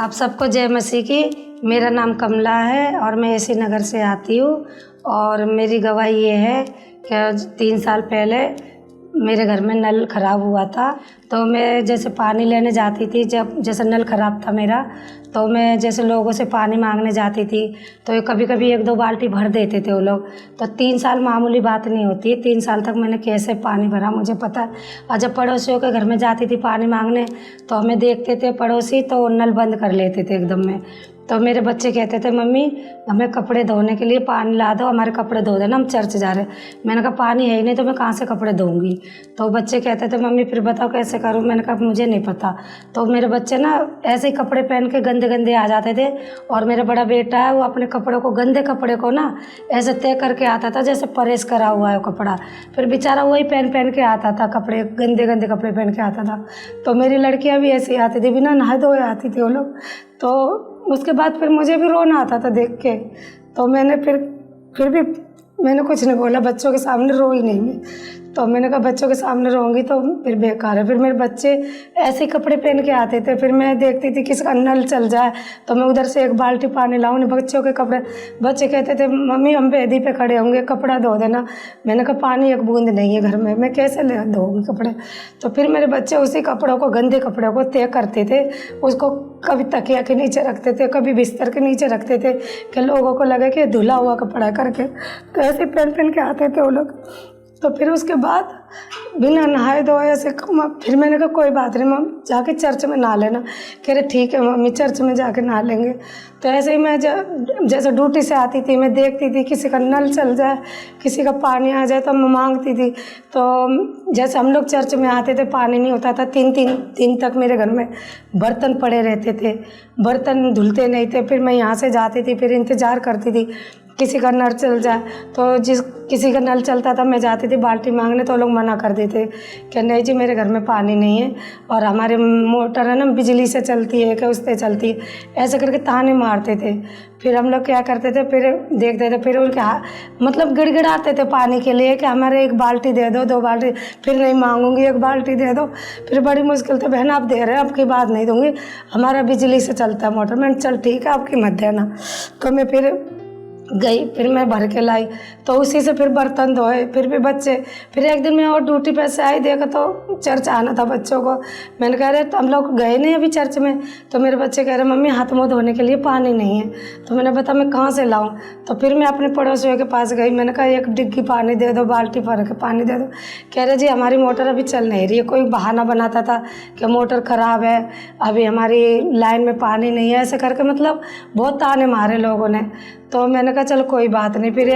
आप सबको जय मसीह की। मेरा नाम कमला है और मैं एसी नगर से आती हूँ। और मेरी गवाही ये है कि 3 साल पहले मेरे घर में नल ख़राब हुआ था। तो मैं जैसे पानी लेने जाती थी, जब जैसे नल ख़राब था मेरा, तो मैं जैसे लोगों से पानी मांगने जाती थी तो कभी कभी 1-2 बाल्टी भर देते थे वो लोग। तो 3 साल मामूली बात नहीं होती है। 3 साल तक मैंने कैसे पानी भरा मुझे पता है। और जब पड़ोसियों के घर में जाती थी पानी मांगने तो हमें देखते थे पड़ोसी तो नल बंद कर लेते थे एकदम में। तो मेरे बच्चे कहते थे मम्मी हमें कपड़े धोने के लिए पानी ला दो, हमारे कपड़े धो देना, हम चर्च जा रहे हैं। मैंने कहा पानी है ही नहीं तो मैं कहाँ से कपड़े धोऊंगी। तो बच्चे कहते थे मम्मी फिर बताओ कैसे करूँ। मैंने कहा मुझे नहीं पता। तो मेरे बच्चे ना ऐसे ही कपड़े पहन के गंदे गंदे आ जाते थे। और मेरा बड़ा बेटा है वो अपने कपड़ों को, गंदे कपड़े को ना ऐसे तय करके आता था जैसे प्रेस करा हुआ है वो कपड़ा। फिर बेचारा वही पहन के आता था, कपड़े गंदे गंदे कपड़े पहन के आता था। तो मेरी लड़कियाँ भी ऐसी आती थी, बिना नहाए धोए आती थी वो लोग। तो उसके बाद फिर मुझे भी रोना आता था देख के। तो मैंने फिर भी मैंने कुछ नहीं बोला, बच्चों के सामने रोई नहीं मैं। तो मैंने कहा बच्चों के सामने रोऊंगी तो फिर बेकार है। फिर मेरे बच्चे ऐसे कपड़े पहन के आते थे। फिर मैं देखती थी किसका नल चल जाए तो मैं उधर से 1 बाल्टी पानी लाऊं, बच्चों के कपड़े। बच्चे कहते थे मम्मी हम बेदी पे खड़े होंगे, कपड़ा धो देना। मैंने कहा पानी 1 बूंद नहीं है घर में, मैं कैसे ले धोऊंगी कपड़े। तो फिर मेरे बच्चे उसी कपड़ों को, गंदे कपड़ों को तय करते थे, उसको कभी तकिया के नीचे रखते थे, कभी बिस्तर के नीचे रखते थे कि लोगों को लगे कि धुला हुआ कपड़ा करके। तो ऐसे पहन के आते थे वो लोग। तो फिर उसके बाद बिना नहाए धोए ऐसे फिर मैंने कहा कोई बात नहीं मम्मी जाके चर्च में नहा लेना। कह रहे ठीक है मम्मी चर्च में जाके नहा लेंगे। तो ऐसे ही मैं जैसे ड्यूटी से आती थी मैं देखती थी किसी का नल चल जाए, किसी का पानी आ जाए तो मैं मांगती थी। तो जैसे हम लोग चर्च में आते थे पानी नहीं होता था, 3 दिन तक मेरे घर में बर्तन पड़े रहते थे, बर्तन धुलते नहीं थे। फिर मैं यहाँ से जाती थी, फिर इंतज़ार करती थी किसी का नल चल जाए। तो किसी का नल चलता था मैं जाती थी बाल्टी मांगने तो लोग मना कर देते कि नहीं जी मेरे घर में पानी नहीं है और हमारे मोटर है ना बिजली से चलती है कि उससे चलती है, ऐसे करके ताने मारते थे। फिर हम लोग क्या करते थे, फिर देखते थे, फिर उनके मतलब गिड़गिड़ाते थे पानी के लिए कि हमारे 1 बाल्टी दे दो, 2 बाल्टी। फिर नहीं मांगूंगी, 1 बाल्टी दे दो। फिर बड़ी मुश्किल से बहन आप दे रहे हैं, आपकी बात नहीं दूंगी, हमारा बिजली से चलता है मोटर। मैंने चल ठीक है आपकी मत देना। तो मैं फिर गई, फिर मैं भर के लाई तो उसी से फिर बर्तन धोए। फिर भी बच्चे, फिर एक दिन मैं और ड्यूटी पे से आई, देखा तो चर्च आना था बच्चों को। मैंने कहा अरे तो हम लोग गए नहीं अभी चर्च में। तो मेरे बच्चे कह रहे मम्मी हाथ मुँह धोने के लिए पानी नहीं है। तो मैंने बता मैं कहाँ से लाऊं। तो फिर मैं अपने पड़ोसियों के पास गई, मैंने कहा 1 डिग्गी पानी दे दो, बाल्टी भर के पानी दे दो। कह रहे जी हमारी मोटर अभी चल नहीं रही है। कोई बहाना बनाता था कि मोटर ख़राब है, अभी हमारी लाइन में पानी नहीं है, ऐसे करके मतलब बहुत ताने मारे लोगों ने। तो मैंने कहा चलो कोई बात नहीं। फिर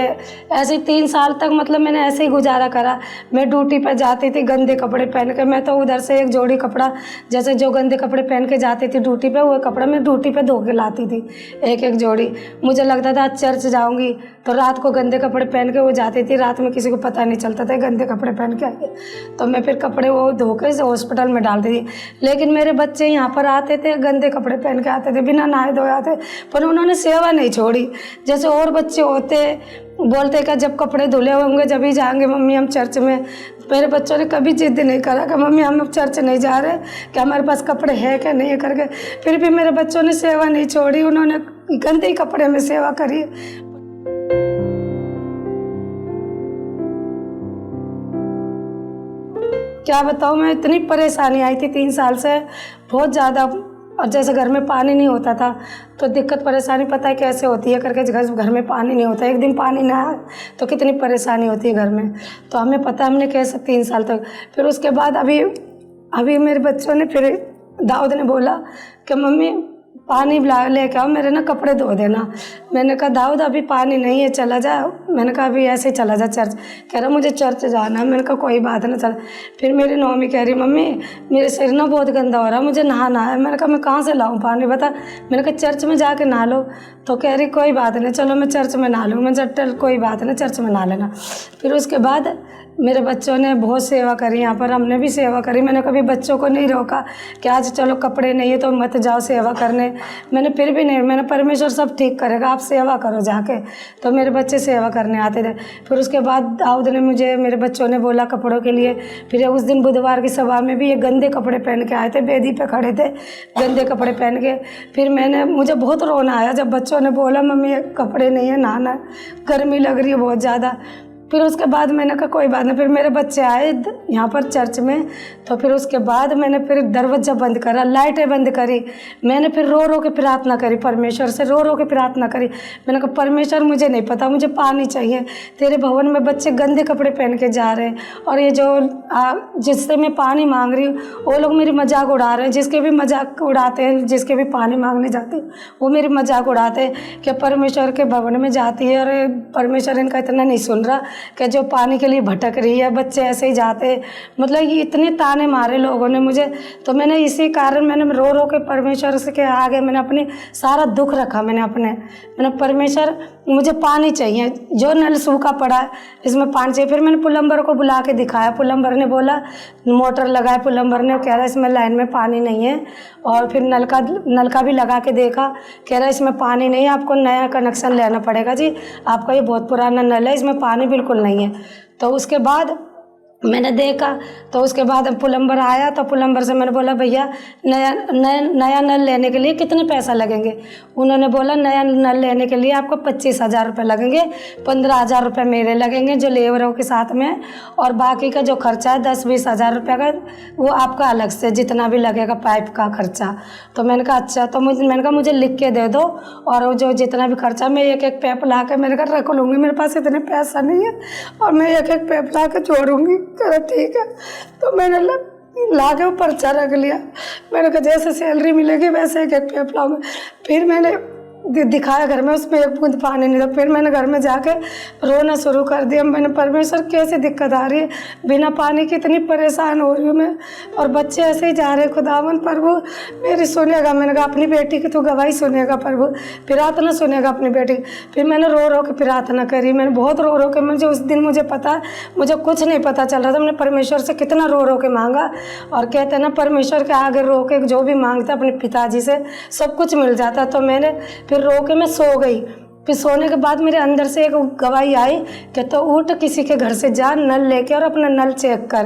ऐसे 3 साल तक मतलब मैंने ऐसे ही गुजारा करा। मैं ड्यूटी पर जाती थी गंदे कपड़े पहन के, मैं तो उधर से 1 जोड़ी कपड़ा, जैसे जो गंदे कपड़े पहन के जाती थी ड्यूटी पे, वो कपड़ा मैं ड्यूटी पे धो के लाती थी 1-1 जोड़ी। मुझे लगता था आज चर्च जाऊंगी तो रात को गंदे कपड़े पहन के वो जाती थी, रात में किसी को पता नहीं चलता था गंदे कपड़े पहन के आई। तो मैं फिर कपड़े वो धो के हॉस्पिटल में डालती थी। लेकिन मेरे बच्चे यहाँ पर आते थे गंदे कपड़े पहन के आते थे, बिना नहाए धोए आते, पर उन्होंने सेवा नहीं छोड़ी। जैसे और बच्चे होते बोलते कि जब कपड़े धुले होंगे जब ही जाएंगे मम्मी हम चर्च में। मेरे बच्चों ने कभी जिद नहीं करा कि मम्मी हम चर्च नहीं जा रहे, कि हमारे पास कपड़े हैं कि नहीं है करके। फिर भी मेरे बच्चों ने सेवा नहीं छोड़ी, उन्होंने गंदे कपड़े में सेवा करी। क्या बताऊँ, मैं इतनी परेशानी आई थी 3 साल से, बहुत ज़्यादा। और जैसे घर में पानी नहीं होता था तो दिक्कत परेशानी पता है कैसे होती है करके, घर में पानी नहीं होता, 1 दिन पानी ना आए तो कितनी परेशानी होती है घर में। तो हमें पता, हमने कैसे 3 साल तक। फिर उसके बाद अभी मेरे बच्चों ने, फिर दाऊद ने बोला कि मम्मी पानी लेके आओ, मेरे ना कपड़े धो देना। मैंने कहा दाऊद अभी पानी नहीं है, चला जा। मैंने कहा अभी ऐसे ही चला जा चर्च। कह रहा मुझे चर्च जाना है। मैंने कहा कोई बात नहीं चल। फिर मेरी नौमी कह रही मम्मी मेरे सिर ना बहुत गंदा हो रहा है, मुझे नहाना है। मैंने कहा मैं कहाँ से लाऊं पानी बता। मैंने कहा चर्च में जाके नहा लो। तो कह रही कोई बात नहीं चलो मैं चर्च में नहा लूँ। मैं चल कोई बात नहीं चर्च में नहा लेना। फिर उसके बाद मेरे बच्चों ने बहुत सेवा करी, यहाँ पर हमने भी सेवा करी। मैंने कभी बच्चों को नहीं रोका कि आज चलो कपड़े नहीं है तो मत जाओ सेवा करने। मैंने फिर भी नहीं, मैंने परमेश्वर सब ठीक करेगा, आप सेवा करो जाके। तो मेरे बच्चे सेवा करने आते थे। फिर उसके बाद दाऊद ने मुझे, मेरे बच्चों ने बोला कपड़ों के लिए। फिर उस दिन बुधवार की सभा में भी ये गंदे कपड़े पहन के आए थे, बेदी पे खड़े थे गंदे कपड़े पहन के। फिर मुझे बहुत रोना आया जब बच्चों ने बोला मम्मी ये कपड़े नहीं है, नहाना, गर्मी लग रही है बहुत ज़्यादा। फिर उसके बाद मैंने कहा कोई बात नहीं। फिर मेरे बच्चे आए यहाँ पर चर्च में, तो फिर उसके बाद मैंने फिर दरवाज़ा बंद करा, लाइटें बंद करी। मैंने फिर रो रो के प्रार्थना करी, परमेश्वर से रो रो के प्रार्थना करी। मैंने कहा परमेश्वर मुझे नहीं पता, मुझे पानी चाहिए। तेरे भवन में बच्चे गंदे कपड़े पहन के जा रहे हैं, और ये जो जिससे मैं पानी मांग रही हूँ वो लोग मेरी मजाक उड़ा रहे हैं। जिसके भी मजाक उड़ाते हैं, जिसके भी पानी मांगने जाते हैं वो मेरी मजाक उड़ाते हैं कि परमेश्वर के भवन में जाती है और परमेश्वर इनका इतना नहीं सुन रहा कि जो पानी के लिए भटक रही है, बच्चे ऐसे ही जाते। मतलब ये इतने ताने मारे लोगों ने मुझे। तो मैंने इसी कारण मैंने रो रो के परमेश्वर से के आगे मैंने अपनी सारा दुख रखा। मैंने परमेश्वर मुझे पानी चाहिए, जो नल सूखा पड़ा है इसमें पानी चाहिए। फिर मैंने प्लम्बर को बुला के दिखाया, प्लम्बर ने बोला, मोटर लगाया प्लम्बर ने, कह रहा है इसमें लाइन में पानी नहीं है। और फिर नलका भी लगा के देखा, कह रहा है इसमें पानी नहीं है, आपको नया कनेक्शन लेना पड़ेगा जी, आपका ये बहुत पुराना नल है, इसमें पानी बिल्कुल नहीं है। तो उसके बाद मैंने देखा, तो उसके बाद प्लम्बर आया, तो प्लम्बर से मैंने बोला भैया नया नल लेने के लिए कितने पैसा लगेंगे। उन्होंने बोला नया नल लेने के लिए आपको 25,000 रुपये लगेंगे, 15,000 रुपये मेरे लगेंगे जो लेबरों के साथ में, और बाकी का जो खर्चा है 10-20 हज़ार रुपये का वो आपका अलग से जितना भी लगेगा पाइप का खर्चा। तो मैंने कहा अच्छा। तो मैंने कहा मुझे लिख के दे दो, और जो जितना भी खर्चा मैं एक एक पैप ला के मैंने कहा रख लूँगी, मेरे पास इतने पैसा नहीं है और मैं एक एक पैप ला के जोड़ूँगी। कहा ठीक है। तो मैंने ला के वो पर्चा रख लिया। मैंने कहा जैसे सैलरी मिलेगी वैसे एक एक पैप लाऊंगा। फिर मैंने दिखाया घर में, उसमें एक बूंद पानी नहीं था। फिर मैंने घर में जाके रोना शुरू कर दिया। मैंने परमेश्वर कैसे दिक्कत आ रही है, बिना पानी की इतनी परेशान हो रही हूँ मैं, और बच्चे ऐसे ही जा रहे हैं। खुदावन प्रभु मेरी सुनेगा। मैंने कहा अपनी बेटी की तो गवाही सुनेगा प्रभु, प्रार्थना सुनेगा अपनी बेटी की। फिर मैंने रो रो के प्रार्थना करी, मैंने बहुत रो रो के, मुझे उस दिन मुझे पता, मुझे कुछ नहीं पता चल रहा था मैंने परमेश्वर से कितना रो रो के मांगा। और कहते हैं ना परमेश्वर के आगे रो के जो भी मांगता अपने पिताजी से सब कुछ मिल जाता। तो मैंने फिर रो के मैं सो गई। फिर सोने के बाद मेरे अंदर से एक गवाही आई कि तो उठ किसी के घर से जा, नल लेके और अपना नल चेक कर।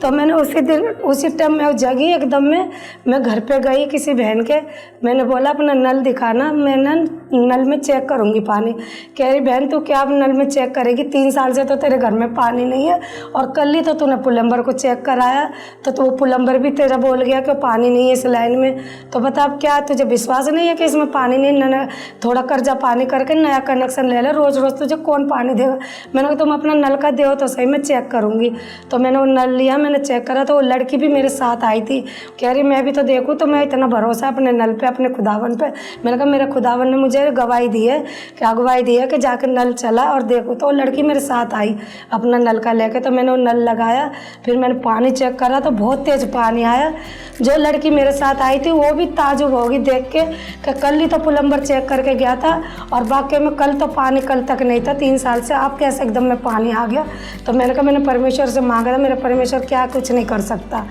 तो मैंने उसी टाइम में जगी एकदम में, मैं घर पे गई किसी बहन के, मैंने बोला अपना नल दिखाना, मैं नल में चेक करूँगी पानी। कह रही बहन तू क्या नल में चेक करेगी, 3 साल से तो तेरे घर में पानी नहीं है, और कल ही तो तूने प्लम्बर को चेक कराया तो वो प्लम्बर भी तेरा बोल गया कि पानी नहीं है इस लाइन में। तो बता अब क्या तुझे विश्वास नहीं है कि इसमें पानी नहीं, थोड़ा कर्जा पानी करके नया कनेक्शन ले ले, रोज़ रोज़ तुझे कौन पानी देगा। मैंने कहा तुम अपना नल का दो तो सही, मैं चेक करूँगी। तो मैंने वो नल लिया, मैंने चेक करा, तो वो लड़की भी मेरे साथ आई थी, कह रही मैं भी तो देखूँ। तो मैं इतना भरोसा अपने नल पे, अपने खुदावन पे, मैंने कहा मेरे खुदावन ने मुझे गवाही दी है, क्या गवाही दी है कि जाकर नल चला और देखो। तो वो लड़की मेरे साथ आई अपना नल का लेके, तो मैंने वो नल लगाया। फिर मैंने पानी चेक करा तो बहुत तेज़ पानी आया। जो लड़की मेरे साथ आई थी वो भी ताजुब होगी देख के कि कल ही तो प्लम्बर चेक करके गया था और बाकी में कल तो पानी कल तक नहीं था, 3 साल से आप कैसे एकदम में पानी आ गया। तो मैंने कहा मैंने परमेश्वर से मांगा था, मेरा परमेश्वर क्या कुछ नहीं कर सकता।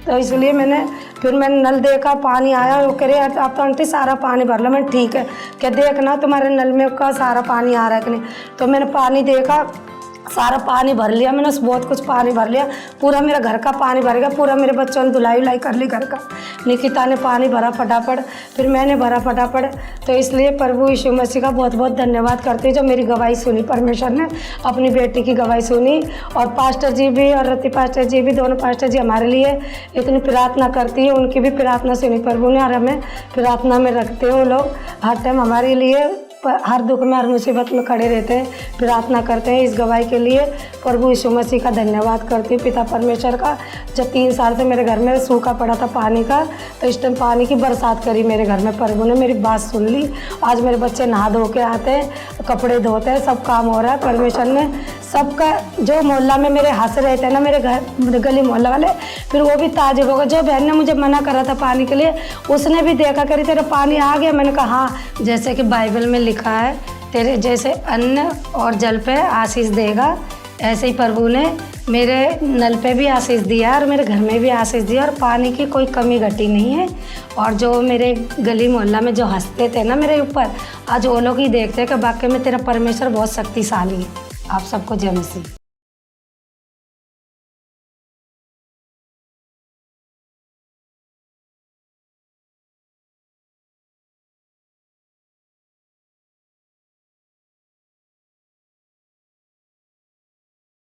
तो इसलिए फिर मैंने नल देखा, पानी आया। वो कह रहे आप तो आंटी सारा पानी भर लो। मैंने ठीक है, क्या देखना तुम्हारे नल में का सारा पानी आ रहा है कि नहीं। तो मैंने पानी देखा, सारा पानी भर लिया मैंने, बहुत कुछ पानी भर लिया, पूरा मेरा घर का पानी भर गया, पूरा मेरे बच्चों ने धुलाई कर ली घर का। निकिता ने पानी भरा फटाफट, फिर मैंने भरा फटाफट। तो इसलिए प्रभु यीशु मसीह का बहुत बहुत धन्यवाद करती हूँ जो मेरी गवाही सुनी, परमेश्वर ने अपनी बेटी की गवाही सुनी। और पास्टर जी भी और रति पास्टर जी भी, दोनों पास्टर जी हमारे लिए इतनी प्रार्थना करती है, उनकी भी प्रार्थना सुनी प्रभु ने, और हमें प्रार्थना में रखते हैं वो लोग। हर टाइम हमारे लिए हर दुख में, हर मुसीबत में खड़े रहते हैं, प्रार्थना करते हैं। इस गवाही के लिए प्रभु यीशु मसीह का धन्यवाद करती हूँ, पिता परमेश्वर का। जब 3 साल से मेरे घर में सूखा पड़ा था पानी का, तो इस टाइम पानी की बरसात करी मेरे घर में, प्रभु ने मेरी बात सुन ली। आज मेरे बच्चे नहा धो के आते हैं, कपड़े धोते हैं, सब काम हो रहा है। परमेश्वर ने सबका, जो मोहल्ला में मेरे हंस रहे थे ना, मेरे गली मोहल्ला वाले, फिर वो भी ताजुब होगा। जो बहन ने मुझे मना करा था पानी के लिए, उसने भी देखा करी तेरा पानी आ गया। मैंने कहा हाँ, जैसे कि बाइबल में लिखा है तेरे जैसे अन्न और जल पे आशीष देगा, ऐसे ही प्रभु ने मेरे नल पे भी आशीष दिया और मेरे घर में भी आशीष दिया और पानी की कोई कमी घटी नहीं है। और जो मेरे गली मोहल्ला में जो हंसते थे ना मेरे ऊपर, आज वो लोग ही देखते हैं कि वाकई में तेरा परमेश्वर बहुत शक्तिशाली है। आप सबको जय मसीह।